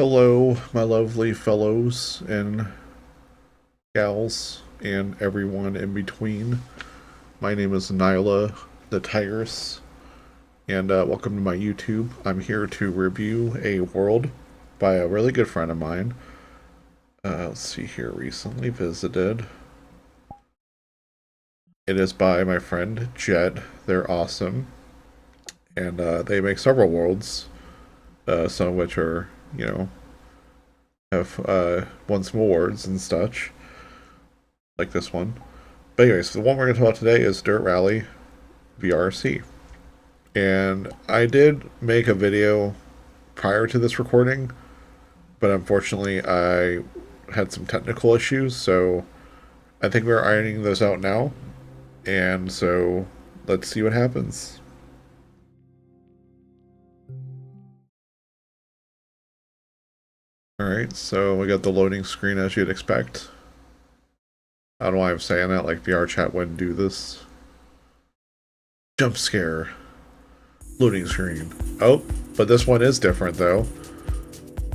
Hello, my lovely fellows and gals, and everyone in between. My name is Nyla the Tigress, and welcome to my YouTube. I'm here to review a world by a really good friend of mine. Let's see here, recently visited. It is by my friend Jet. They're awesome, and they make several worlds, some of which are, have won some awards and such, like this one. But anyways, the one we're going to talk about today is Dirt Rally VRC. And I did make a video prior to this recording, but unfortunately I had some technical issues, so I think we're ironing those out now. And so let's see what happens. Alright, so we got the loading screen as you'd expect. I don't know why I'm saying that, like VRChat wouldn't do this. Jump scare. Loading screen. Oh, but this one is different though.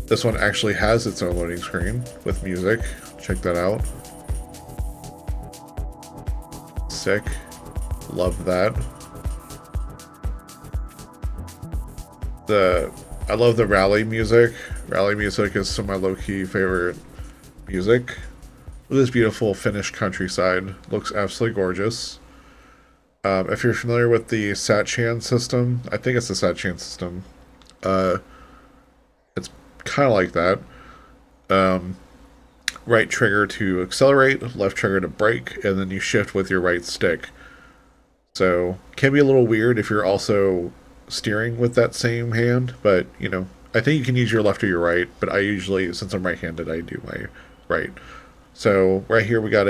This one actually has its own loading screen with music. Check that out. Sick. Love that. I love the rally music. Rally music is some of my low-key favorite music. Look at this beautiful Finnish countryside. Looks absolutely gorgeous. If you're familiar with the Satchan system, I think it's the Satchan system. It's kind of like that. Right trigger to accelerate, left trigger to brake, and then you shift with your right stick. So, can be a little weird if you're also steering with that same hand, but, I think you can use your left or your right, but I usually, since I'm right-handed, I do my right. So, right here we got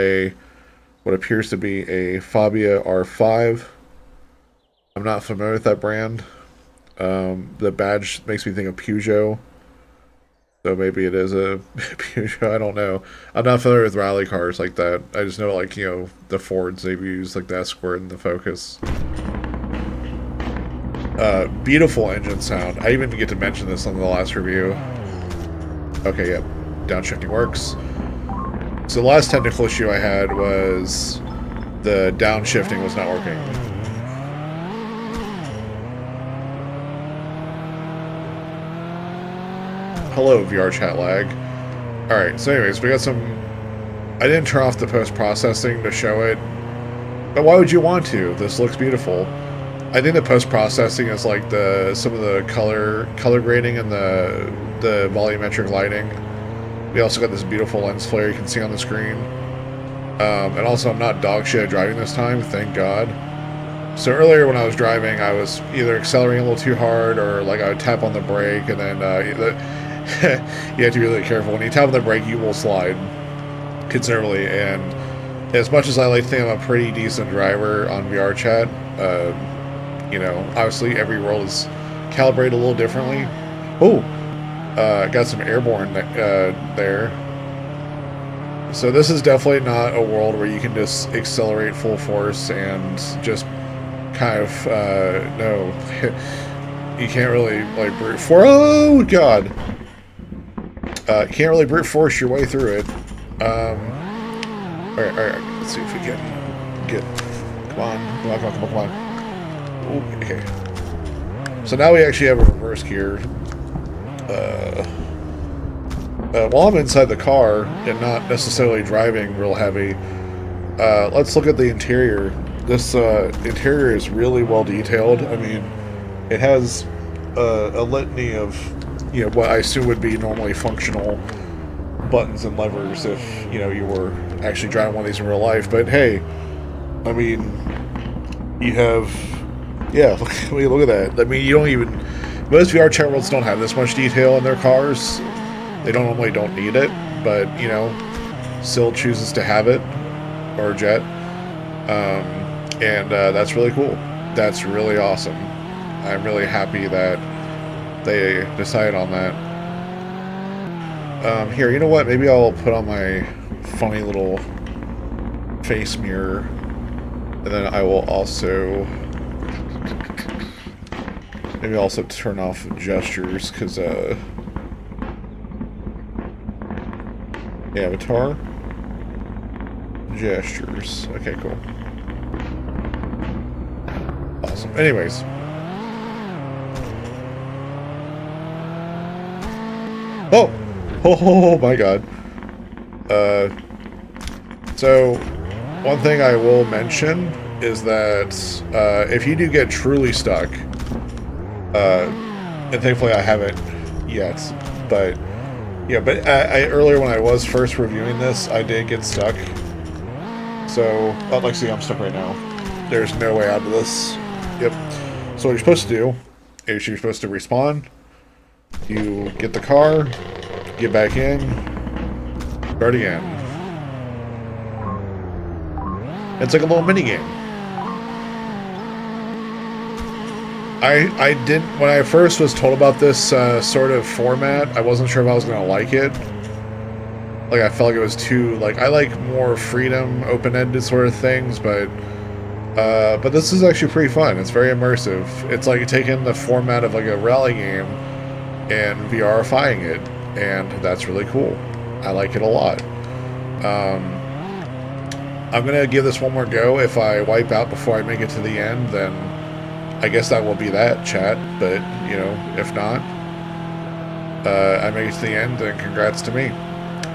what appears to be a Fabia R5. I'm not familiar with that brand. The badge makes me think of Peugeot. So maybe it is a Peugeot, I don't know. I'm not familiar with rally cars like that. I just know, like, the Fords they've used, like the Escort and the Focus. Beautiful engine sound. I even get to mention this on the last review. Okay, yep. Downshifting works. So the last technical issue I had was the downshifting was not working. Hello, VRChat lag. Alright, so anyways, we got some... I didn't turn off the post-processing to show it, but why would you want to? This looks beautiful. I think the post-processing is like some of the color grading and the volumetric lighting. We also got this beautiful lens flare you can see on the screen. And also, I'm not dog shit driving this time, thank God. So earlier when I was driving, I was either accelerating a little too hard, or like I would tap on the brake, and then you have to be really careful. When you tap on the brake, you will slide considerably. And as much as I like to think I'm a pretty decent driver on VRChat, obviously every world is calibrated a little differently. Oh! Got some airborne there. So this is definitely not a world where you can just accelerate full force and just kind of, no. You can't really, like, brute force. Oh, God! You can't really brute force your way through it. Alright, let's see if we can get, come on. Ooh, okay. So now we actually have a reverse gear. While I'm inside the car and not necessarily driving real heavy, let's look at the interior. This interior is really well detailed. I mean, it has a litany of what I assume would be normally functional buttons and levers if you were actually driving one of these in real life. But hey, I mean, you have look at that. I mean, you don't even, most VRChat worlds don't have this much detail in their cars. They normally don't need it, but still chooses to have it, or Jet, and that's really cool. That's really awesome. I'm really happy that they decided on that. Here, you know what? Maybe I'll put on my funny little face mirror, and then I will also maybe also turn off gestures, because Avatar. Gestures. Okay, cool. Awesome. Anyways. Oh! Oh my god. So, one thing I will mention is that if you do get truly stuck, and thankfully I haven't yet, but yeah, but earlier when I was first reviewing this, I did get stuck. So, oh, like, see, I'm stuck right now. There's no way out of this. Yep. So what you're supposed to do is you're supposed to respawn. You get the car, get back in, start again. It's like a little mini game. I didn't, when I first was told about this sort of format, I wasn't sure if I was going to like it. Like, I felt like it was too, like, I like more freedom, open-ended sort of things, but this is actually pretty fun. It's very immersive. It's like taking the format of like a rally game and VRifying it, and that's really cool. I like it a lot. I'm gonna give this one more go. If I wipe out before I make it to the end, then I guess that will be that, chat. But, you know, if not, I make it to the end, then congrats to me.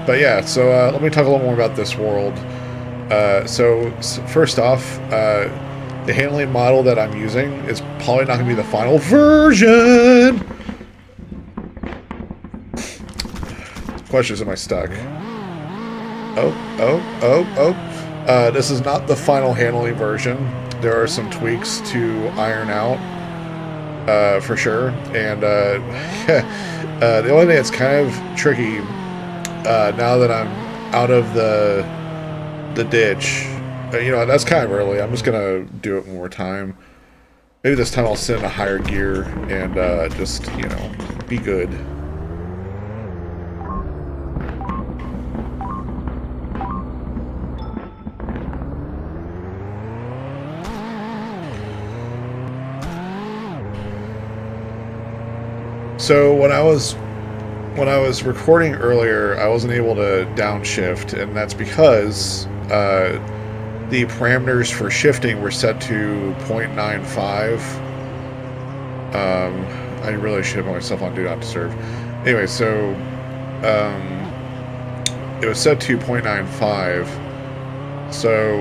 But yeah, so let me talk a little more about this world. So first off, the handling model that I'm using is probably not going to be the final version. Question is, am I stuck? This is not the final handling version. There are some tweaks to iron out, for sure. And the only thing that's kind of tricky now that I'm out of the ditch, you know, that's kind of early. I'm just gonna do it one more time. Maybe this time I'll sit in a higher gear and just, you know, be good. So when I was recording earlier, I wasn't able to downshift, and that's because the parameters for shifting were set to 0.95. I really should have put myself on Do Not Disturb. Anyway, so it was set to 0.95. So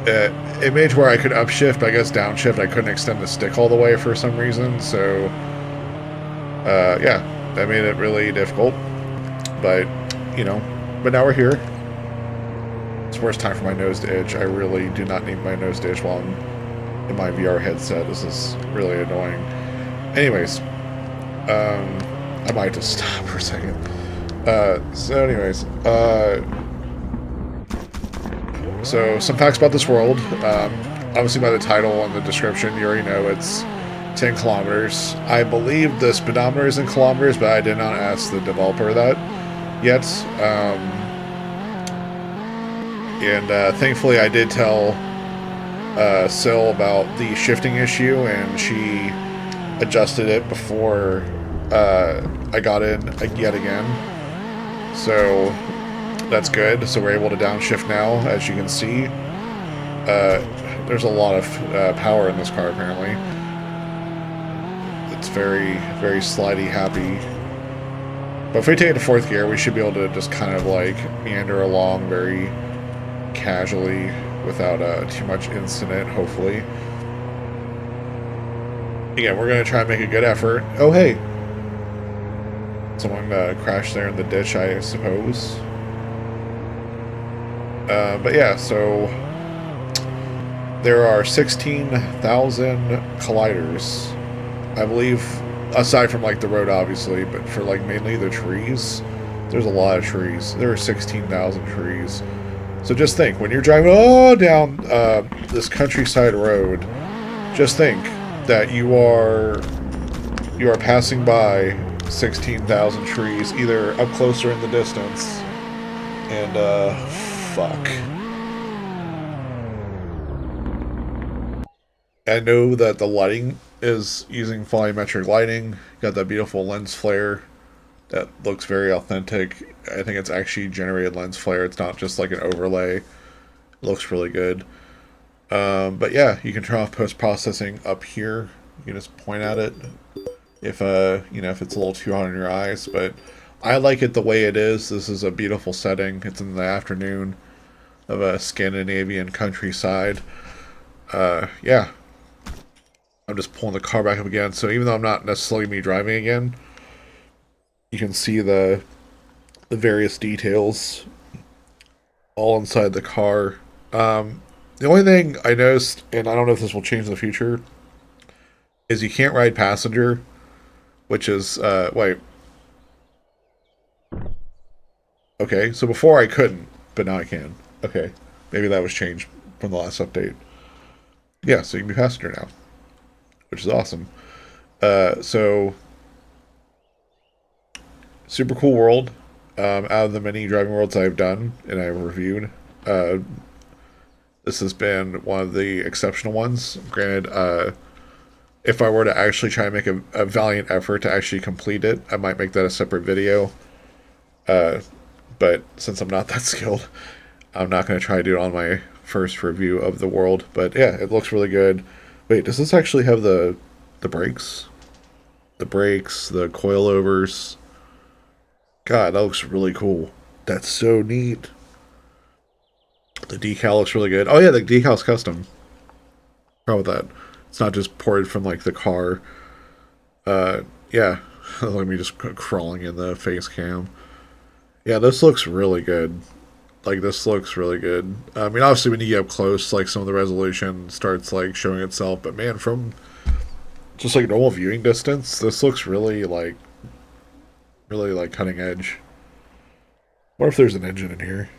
it made where I could upshift, but I guess downshift I couldn't extend the stick all the way for some reason. So yeah, that made it really difficult. But, you know, but now we're here. It's the worst time for my nose to itch. I really do not need my nose to itch while I'm in my VR headset. This is really annoying. Anyways, I might just stop for a second. So anyways, so some facts about this world. Obviously by the title and the description, you already know it's 10 kilometers. I believe the speedometer is in kilometers, but I did not ask the developer that yet. And thankfully I did tell Sil about the shifting issue, and she adjusted it before I got in yet again. So that's good. So we're able to downshift now, as you can see. There's a lot of power in this car, apparently. It's very, very slidey happy. But if we take it to 4th gear, we should be able to just kind of like meander along very casually without too much incident, hopefully. Again, we're going to try and make a good effort. Oh, hey! Someone crashed there in the ditch, I suppose. But yeah, so there are 16,000 colliders, I believe, aside from like the road, obviously, but for like mainly the trees, there's a lot of trees. There are 16,000 trees. So just think, when you're driving all down this countryside road, just think that you are passing by 16,000 trees, either up close or in the distance. And fuck. I know that the lighting is using volumetric lighting. Got that beautiful lens flare that looks very authentic. I think it's actually generated lens flare. It's not just like an overlay. It looks really good. But yeah, you can turn off post processing up here. You can just point at it if if it's a little too hot on your eyes. But I like it the way it is. This is a beautiful setting. It's in the afternoon of a Scandinavian countryside. Yeah, I'm just pulling the car back up again. So even though I'm not necessarily me driving again, you can see the various details all inside the car. The only thing I noticed, and I don't know if this will change in the future, is you can't ride passenger, which is wait. Okay, so before I couldn't, but now I can. Okay, maybe that was changed from the last update. Yeah, so you can be passenger now, which is awesome. So super cool world. Out of the many driving worlds I've done and I've reviewed, this has been one of the exceptional ones. Granted, if I were to actually try to make a valiant effort to actually complete it, I might make that a separate video. But since I'm not that skilled, I'm not going to try to do it on my first review of the world. But yeah, it looks really good. Wait, does this actually have the brakes? The brakes, the coilovers. God, that looks really cool. That's so neat. The decal looks really good. Oh yeah, the decal's custom. How about that? It's not just ported from like the car. Yeah. Let me just crawling in the face cam. Yeah, this looks really good. Like this looks really good. I mean, obviously when you get up close, like some of the resolution starts like showing itself. But man, from just like normal viewing distance, this looks really like cutting edge. What if there's an engine in here?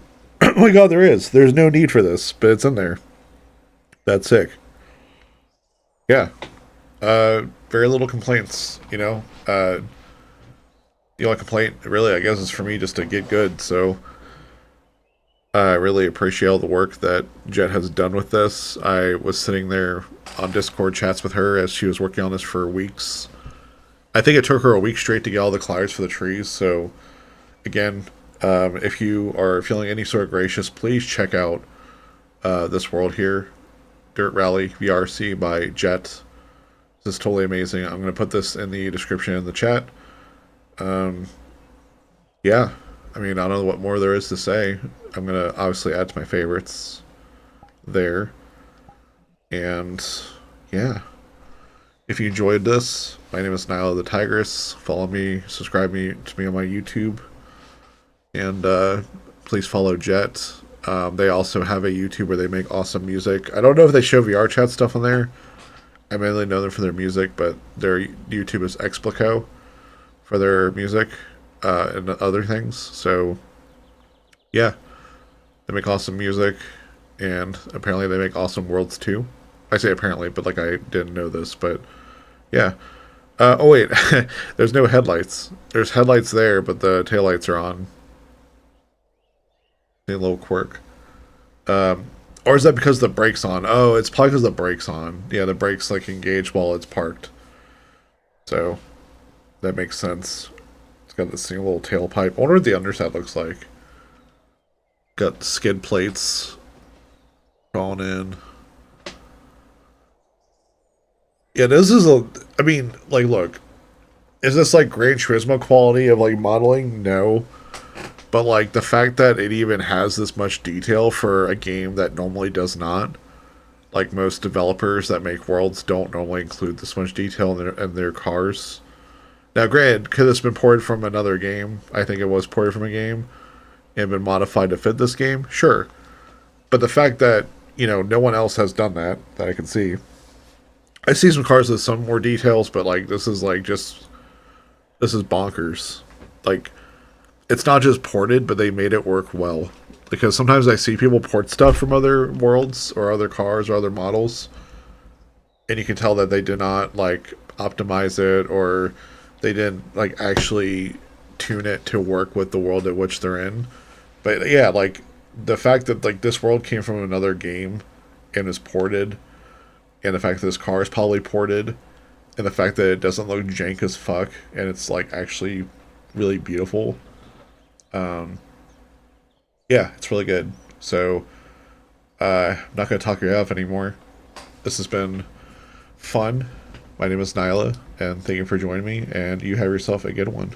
Oh my god, there is. There's no need for this, but it's in there. That's sick. Yeah. Very little complaints, you know. The only complaint, really, I guess, is for me just to get good. So I really appreciate all the work that Jet has done with this. I was sitting there on Discord chats with her as she was working on this for weeks. I think it took her a week straight to get all the clouds for the trees. So again, if you are feeling any sort of gracious, please check out this world here, Dirt Rally VRC by Jet. This is totally amazing. I'm going to put this in the description in the chat. Yeah, I mean, I don't know what more there is to say. I'm going to obviously add to my favorites there. And yeah, if you enjoyed this, my name is Nyla the Tigress. Follow me, subscribe to me on my YouTube. And please follow Jet. They also have a YouTube where they make awesome music. I don't know if they show VRChat stuff on there. I mainly know them for their music, but their YouTube is Xplico for their music and other things. So, yeah, they make awesome music, and apparently they make awesome worlds too. I say apparently, but like I didn't know this, but yeah. Oh wait, there's no headlights. There's headlights there, but the taillights are on. A little quirk. Or is that because the brake's on? Oh, it's probably because the brake's on. Yeah, the brake's like engaged while it's parked. So that makes sense. It's got this single little tailpipe. I wonder what the underside looks like. Got skid plates going in. Yeah, this is I mean, like, look. Is this like Gran Turismo quality of like modeling? No. But like the fact that it even has this much detail for a game that normally does not. Like most developers that make worlds don't normally include this much detail in their cars. Now, granted, could this have been ported from another game? I think it was ported from a game and been modified to fit this game. Sure, but the fact that no one else has done that I can see. I see some cars with some more details, but like this is bonkers. Like, it's not just ported, but they made it work well. Because sometimes I see people port stuff from other worlds or other cars or other models, and you can tell that they did not like optimize it, or they didn't like actually tune it to work with the world at which they're in. But yeah, like the fact that like this world came from another game and is ported, and the fact that this car is probably ported, and the fact that it doesn't look jank as fuck, and it's like actually really beautiful. Yeah, it's really good. So, I'm not going to talk your head off anymore. This has been fun. My name is Nyla, and thank you for joining me, and you have yourself a good one.